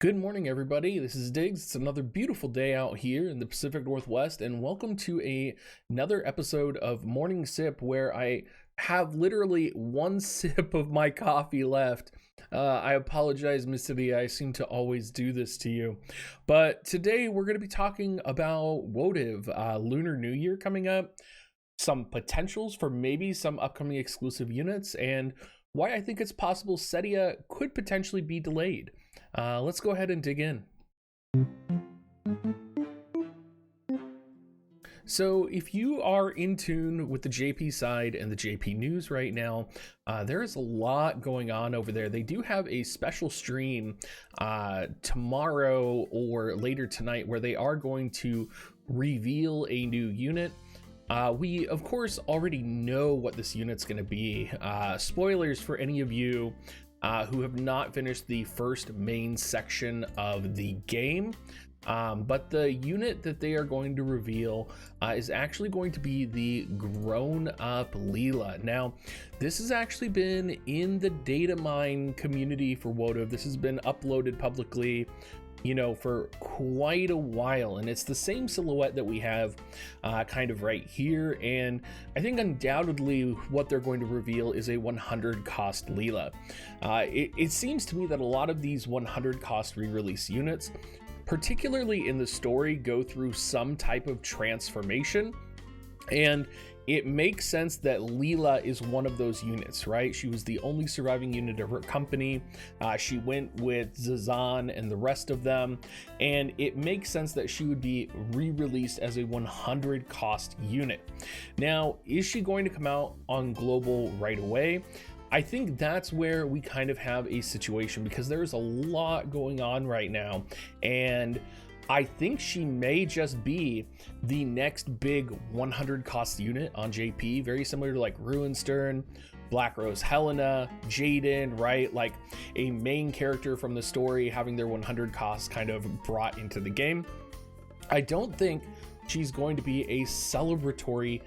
Good morning, everybody. This is Diggs. It's another beautiful day out here in the Pacific Northwest, and welcome to another episode of Morning Sip, where I have literally one sip of my coffee left. I apologize, Miss Cetia. I seem to always do this to you. But today we're going to be talking about WoTV, Lunar New Year coming up, some potentials for maybe some upcoming exclusive units, and why I think it's possible Cetia could potentially be delayed. Let's go ahead and dig in. So if you are in tune with the JP side and the JP news right now, there is a lot going on over there. They do have a special stream tomorrow or later tonight where they are going to reveal a new unit. We, of course, already know what this unit's going to be. Spoilers for any of you who have not finished the first main section of the game. But the unit that they are going to reveal is actually going to be the grown-up Leela. Now, this has actually been in the data mine community for WoTV. This has been uploaded publicly, for quite a while, and it's the same silhouette that we have kind of right here. And I think undoubtedly what they're going to reveal is a 100 cost Leela. It seems to me that a lot of these 100 cost re-release units, particularly in the story, go through some type of transformation, and it makes sense that Leela is one of those units, right? She was the only surviving unit of her company. She went with Zazan and the rest of them, and it makes sense that she would be re-released as a 100 cost unit. Now, is she going to come out on global right away? I think that's where we kind of have a situation, because there's a lot going on right now, and I think she may just be the next big 100 cost unit on JP, very similar to like Ruinstern, Black Rose Helena, Jaden, right? Like a main character from the story having their 100 costs kind of brought into the game. I don't think she's going to be a celebratory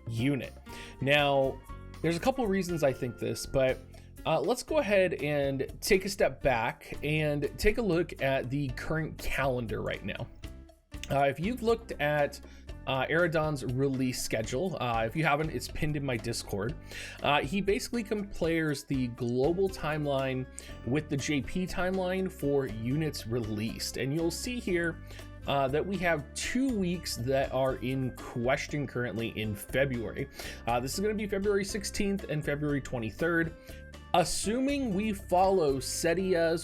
unit. Now, there's a couple of reasons I think this, but let's go ahead and take a step back and take a look at the current calendar right now. If you've looked at Eridon's release schedule, if you haven't, it's pinned in my Discord. He basically compares the global timeline with the JP timeline for units released, and you'll see here that we have 2 weeks that are in question currently in February. This is going to be February 16th and February 23rd. Assuming we follow Cetia,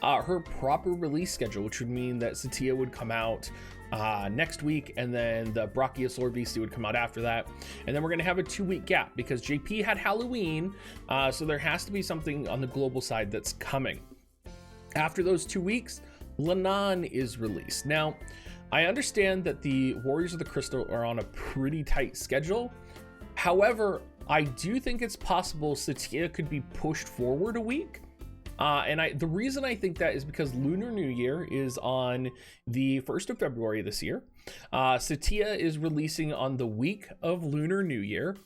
her proper release schedule, which would mean that Cetia would come out next week, and then the Brachiosaur Beastie would come out after that, and then we're going to have a 2-week gap because JP had Halloween, so there has to be something on the global side that's coming. After those 2 weeks, Lenon is released. Now, I understand that the Warriors of the Crystal are on a pretty tight schedule. However, I do think it's possible Cetia could be pushed forward a week. The reason I think that is because Lunar New Year is on the 1st of February this year. Cetia is releasing on the week of Lunar New Year.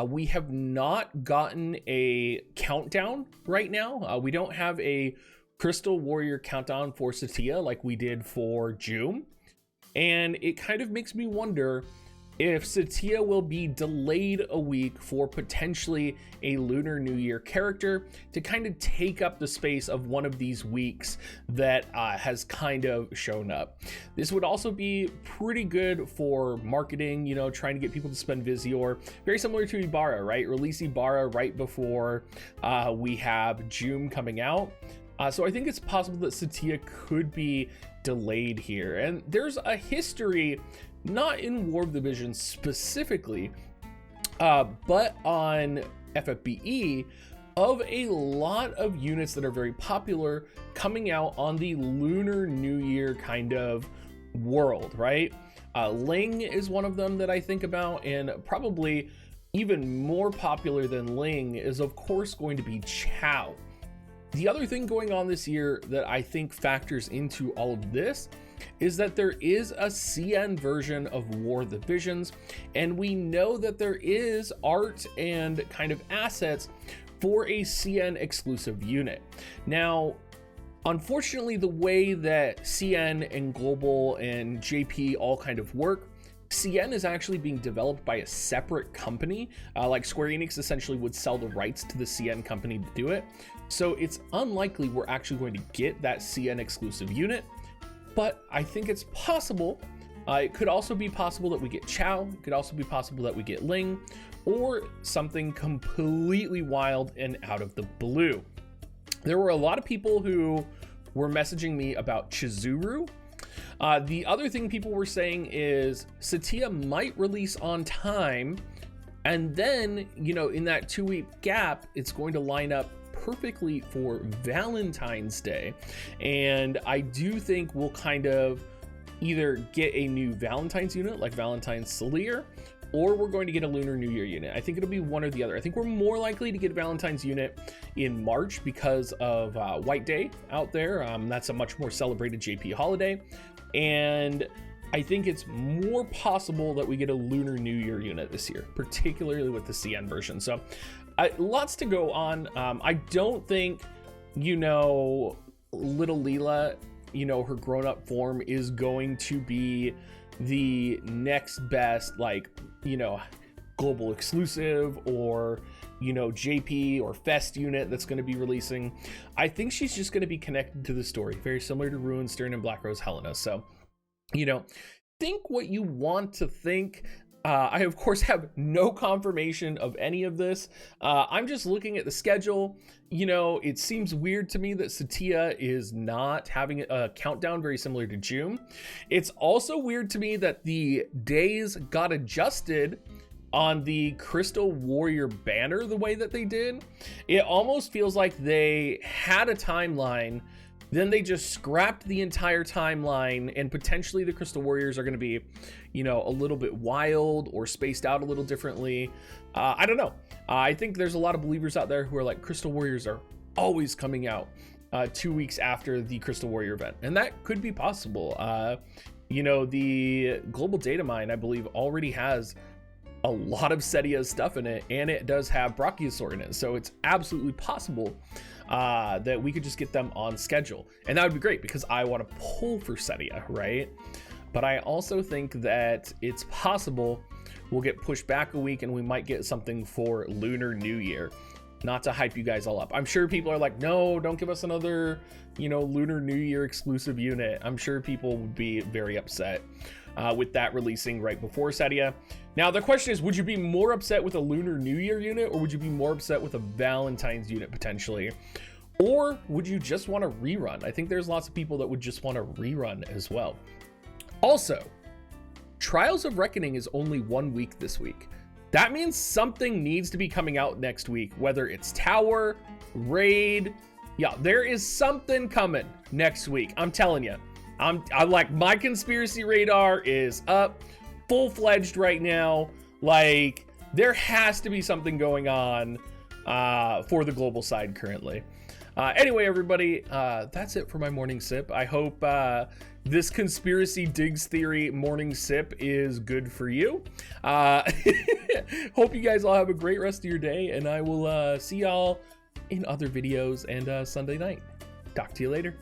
We have not gotten a countdown right now. We don't have a Crystal Warrior countdown for Cetia like we did for June. And it kind of makes me wonder if Cetia will be delayed a week for potentially a Lunar New Year character to kind of take up the space of one of these weeks that has kind of shown up. This would also be pretty good for marketing, trying to get people to spend Visior. Very similar to Ibarra, right? Release Ibarra right before we have June coming out. So I think it's possible that Cetia could be delayed here. And there's a history, not in War of the Visions specifically, but on FFBE, of a lot of units that are very popular coming out on the Lunar New Year kind of world, right? Ling is one of them that I think about, and probably even more popular than Ling is, of course, going to be Chow. The other thing going on this year that I think factors into all of this is that there is a CN version of War of the Visions, and we know that there is art and kind of assets for a CN exclusive unit. Now, Unfortunately, the way that CN and Global and JP all kind of work, CN is actually being developed by a separate company. Like Square Enix essentially would sell the rights to the CN company to do it. So it's unlikely we're actually going to get that CN exclusive unit, but I think it's possible. It could also be possible that we get Chow. It could also be possible that we get Ling, or something completely wild and out of the blue. There were a lot of people who were messaging me about Chizuru. The other thing people were saying is Cetia might release on time, and then, you know, in that 2-week gap, it's going to line up perfectly for Valentine's Day. And I do think we'll kind of either get a new Valentine's unit like Valentine's Celia, or we're going to get a Lunar New Year unit. I think it'll be one or the other. I think we're more likely to get a Valentine's unit in March because of White Day out there. That's a much more celebrated JP holiday. And I think it's more possible that we get a Lunar New Year unit this year, particularly with the CN version. So lots to go on. I don't think, you know, little Leela, you know, her grown-up form is going to be the next best, like, you know, global exclusive or, you know, JP or Fest unit that's going to be releasing. I think she's just going to be connected to the story, very similar to Ruin, Stern, and Black Rose Helena. So, you know, think what you want to think. I, of course, have no confirmation of any of this. I'm just looking at the schedule. You know, it seems weird to me that Cetia is not having a countdown very similar to June. It's also weird to me that the days got adjusted on the Crystal Warrior banner the way that they did. It almost feels like they had a timeline, then they just scrapped the entire timeline, and potentially the Crystal Warriors are going to be, you know, a little bit wild or spaced out a little differently. I don't know. I think there's a lot of believers out there who are like, Crystal Warriors are always coming out 2 weeks after the Crystal Warrior event, and that could be possible. You know, the global data mine, I believe, already has a lot of Cetia's stuff in it, and it does have Brachiosaur in it, so it's absolutely possible that we could just get them on schedule, and that would be great because I want to pull for Cetia, right? But I also think that it's possible we'll get pushed back a week and we might get something for Lunar New Year. Not to hype you guys all up. I'm sure people are like, no, don't give us another, you know, Lunar New Year exclusive unit. I'm sure people would be very upset with that releasing right before Cetia. Now, the question is, would you be more upset with a Lunar New Year unit, or would you be more upset with a Valentine's unit potentially? Or would you just want to rerun? I think there's lots of people that would just want to rerun as well. Also, Trials of Reckoning is only 1 week this week. That means something needs to be coming out next week, whether it's Tower, Raid. Yeah, there is something coming next week. I'm telling you. I'm like, my conspiracy radar is up full-fledged right now. Like, there has to be something going on for the global side currently. Anyway, everybody, that's it for my morning sip. I hope this conspiracy digs theory morning sip is good for you. Hope you guys all have a great rest of your day, and I will see y'all in other videos and Sunday night. Talk to you later.